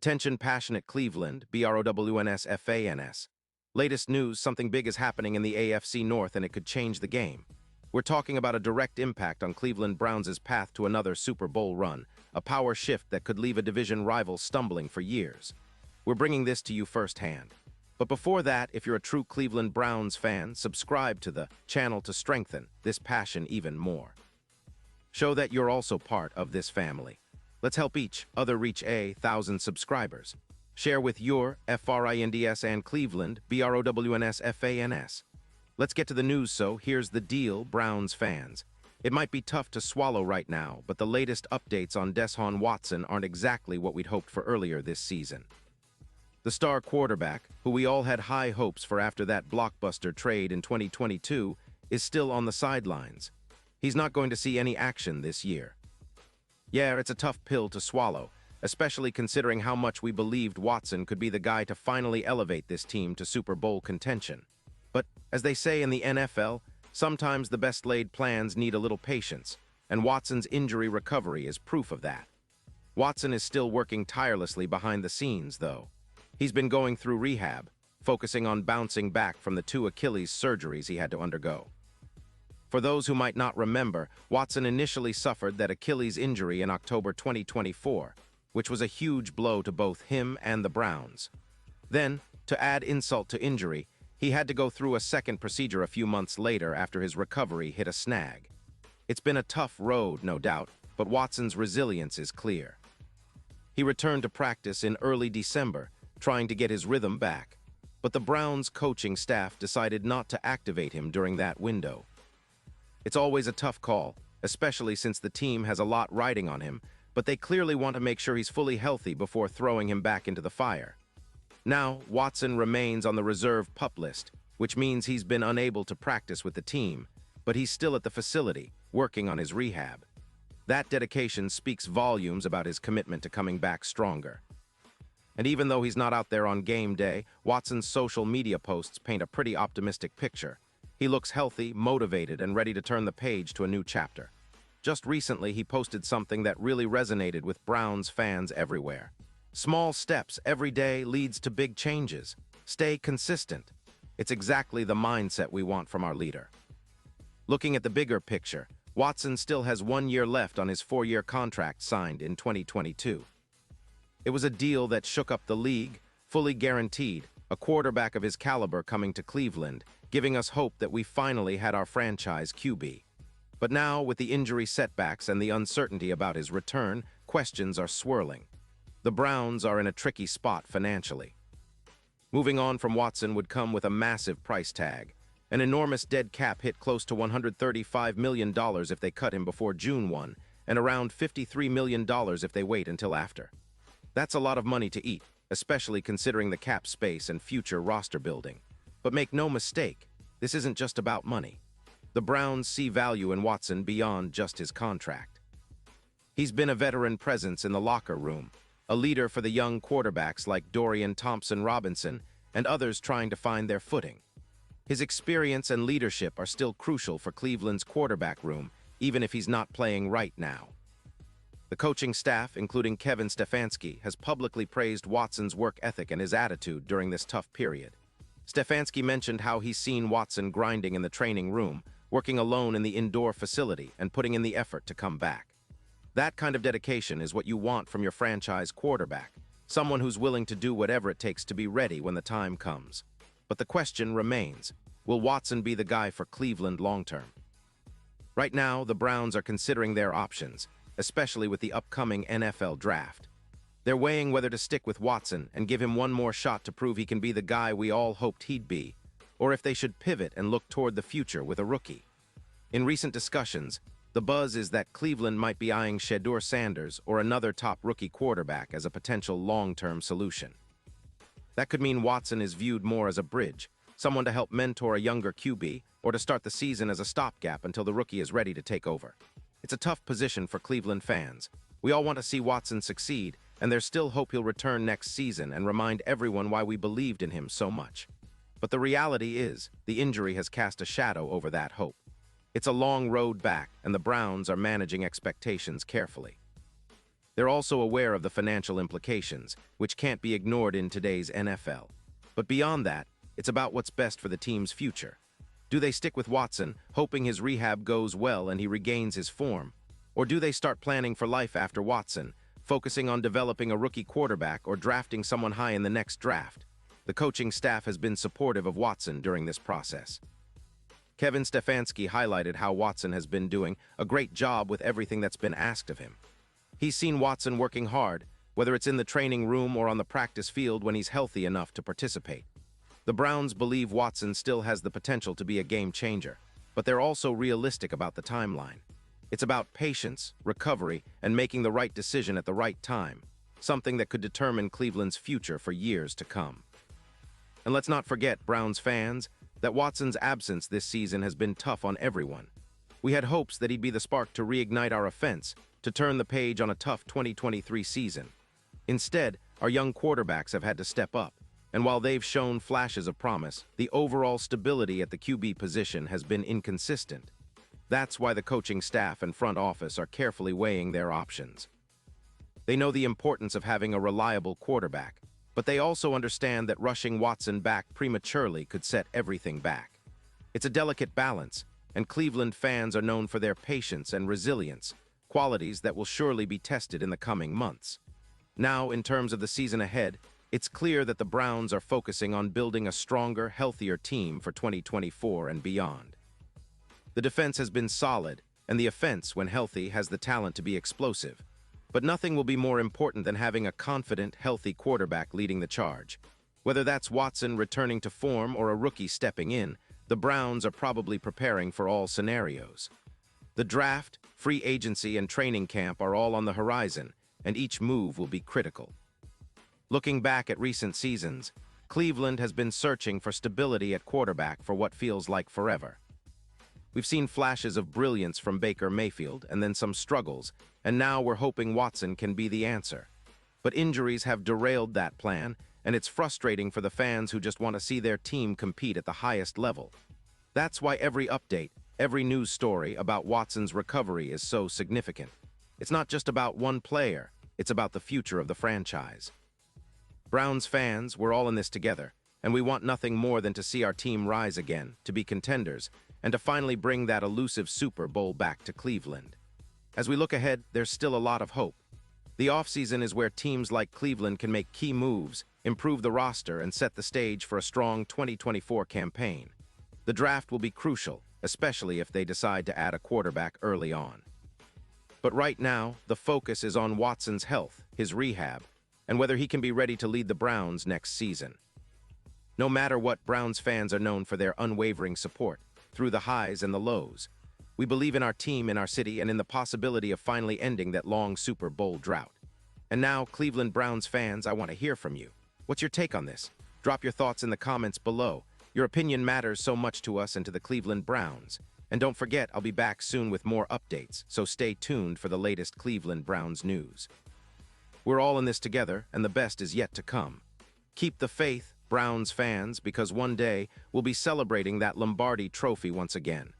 Attention passionate Cleveland, BROWNS. Latest news, something big is happening in the AFC North and it could change the game. We're talking about a direct impact on Cleveland Browns' path to another Super Bowl run, a power shift that could leave a division rival stumbling for years. We're bringing this to you firsthand. But before that, if you're a true Cleveland Browns fan, subscribe to the channel to strengthen this passion even more. Show that you're also part of this family. Let's help each other reach 1,000 subscribers. Share with your FRINDS and Cleveland, BROWNS. Let's get to the news, so here's the deal, Browns fans. It might be tough to swallow right now, but the latest updates on Deshaun Watson aren't exactly what we'd hoped for earlier this season. The star quarterback, who we all had high hopes for after that blockbuster trade in 2022, is still on the sidelines. He's not going to see any action this year. Yeah, it's a tough pill to swallow, especially considering how much we believed Watson could be the guy to finally elevate this team to Super Bowl contention. But, as they say in the NFL, sometimes the best-laid plans need a little patience, and Watson's injury recovery is proof of that. Watson is still working tirelessly behind the scenes, though. He's been going through rehab, focusing on bouncing back from the 2 Achilles surgeries he had to undergo. For those who might not remember, Watson initially suffered that Achilles injury in October 2024, which was a huge blow to both him and the Browns. Then, to add insult to injury, he had to go through a second procedure a few months later after his recovery hit a snag. It's been a tough road, no doubt, but Watson's resilience is clear. He returned to practice in early December, trying to get his rhythm back, but the Browns' coaching staff decided not to activate him during that window. It's always a tough call, especially since the team has a lot riding on him, but they clearly want to make sure he's fully healthy before throwing him back into the fire. Now, Watson remains on the reserve PUP list, which means he's been unable to practice with the team, but he's still at the facility, working on his rehab. That dedication speaks volumes about his commitment to coming back stronger. And even though he's not out there on game day, Watson's social media posts paint a pretty optimistic picture. He looks healthy, motivated, and ready to turn the page to a new chapter. Just recently, he posted something that really resonated with Browns fans everywhere. Small steps every day leads to big changes. Stay consistent. It's exactly the mindset we want from our leader. Looking at the bigger picture, Watson still has 1 year left on his 4-year contract signed in 2022. It was a deal that shook up the league, fully guaranteed, a quarterback of his caliber coming to Cleveland, giving us hope that we finally had our franchise QB. But now, with the injury setbacks and the uncertainty about his return, questions are swirling. The Browns are in a tricky spot financially. Moving on from Watson would come with a massive price tag. An enormous dead cap hit close to $135 million if they cut him before June 1, and around $53 million if they wait until after. That's a lot of money to eat, especially considering the cap space and future roster building. But make no mistake, this isn't just about money. The Browns see value in Watson beyond just his contract. He's been a veteran presence in the locker room, a leader for the young quarterbacks like Dorian Thompson-Robinson and others trying to find their footing. His experience and leadership are still crucial for Cleveland's quarterback room, even if he's not playing right now. The coaching staff, including Kevin Stefanski, has publicly praised Watson's work ethic and his attitude during this tough period. Stefanski mentioned how he's seen Watson grinding in the training room, working alone in the indoor facility, and putting in the effort to come back. That kind of dedication is what you want from your franchise quarterback, someone who's willing to do whatever it takes to be ready when the time comes. But the question remains, will Watson be the guy for Cleveland long-term? Right now, the Browns are considering their options, especially with the upcoming NFL draft. They're weighing whether to stick with Watson and give him one more shot to prove he can be the guy we all hoped he'd be, or if they should pivot and look toward the future with a rookie. In recent discussions, the buzz is that Cleveland might be eyeing Shedeur Sanders or another top rookie quarterback as a potential long-term solution. That could mean Watson is viewed more as a bridge, someone to help mentor a younger QB, or to start the season as a stopgap until the rookie is ready to take over. It's a tough position for Cleveland fans. We all want to see Watson succeed, and there's still hope he'll return next season and remind everyone why we believed in him so much. But the reality is, the injury has cast a shadow over that hope. It's a long road back, and the Browns are managing expectations carefully. They're also aware of the financial implications, which can't be ignored in today's NFL. But beyond that, it's about what's best for the team's future. Do they stick with Watson, hoping his rehab goes well and he regains his form? Or do they start planning for life after Watson, focusing on developing a rookie quarterback or drafting someone high in the next draft? The coaching staff has been supportive of Watson during this process. Kevin Stefanski highlighted how Watson has been doing a great job with everything that's been asked of him. He's seen Watson working hard, whether it's in the training room or on the practice field when he's healthy enough to participate. The Browns believe Watson still has the potential to be a game changer, but they're also realistic about the timeline. It's about patience, recovery, and making the right decision at the right time, something that could determine Cleveland's future for years to come. And let's not forget, Browns fans, that Watson's absence this season has been tough on everyone. We had hopes that he'd be the spark to reignite our offense, to turn the page on a tough 2023 season. Instead, our young quarterbacks have had to step up, and while they've shown flashes of promise, the overall stability at the QB position has been inconsistent. That's why the coaching staff and front office are carefully weighing their options. They know the importance of having a reliable quarterback, but they also understand that rushing Watson back prematurely could set everything back. It's a delicate balance, and Cleveland fans are known for their patience and resilience, qualities that will surely be tested in the coming months. Now, in terms of the season ahead, it's clear that the Browns are focusing on building a stronger, healthier team for 2024 and beyond. The defense has been solid, and the offense, when healthy, has the talent to be explosive. But nothing will be more important than having a confident, healthy quarterback leading the charge. Whether that's Watson returning to form or a rookie stepping in, the Browns are probably preparing for all scenarios. The draft, free agency, and training camp are all on the horizon, and each move will be critical. Looking back at recent seasons, Cleveland has been searching for stability at quarterback for what feels like forever. We've seen flashes of brilliance from Baker Mayfield and then some struggles, and now we're hoping Watson can be the answer. But injuries have derailed that plan, and it's frustrating for the fans who just want to see their team compete at the highest level. That's why every update, every news story about Watson's recovery is so significant. It's not just about one player, it's about the future of the franchise. Browns fans, we're all in this together, and we want nothing more than to see our team rise again, to be contenders, and to finally bring that elusive Super Bowl back to Cleveland. As we look ahead, there's still a lot of hope. The offseason is where teams like Cleveland can make key moves, improve the roster, and set the stage for a strong 2024 campaign. The draft will be crucial, especially if they decide to add a quarterback early on. But right now, the focus is on Watson's health, his rehab, and whether he can be ready to lead the Browns next season. No matter what, Browns fans are known for their unwavering support, through the highs and the lows. We believe in our team, in our city, and in the possibility of finally ending that long Super Bowl drought. And now, Cleveland Browns fans, I want to hear from you. What's your take on this? Drop your thoughts in the comments below. Your opinion matters so much to us and to the Cleveland Browns. And don't forget, I'll be back soon with more updates, so stay tuned for the latest Cleveland Browns news. We're all in this together, and the best is yet to come. Keep the faith, Browns fans, because one day we'll be celebrating that Lombardi trophy once again.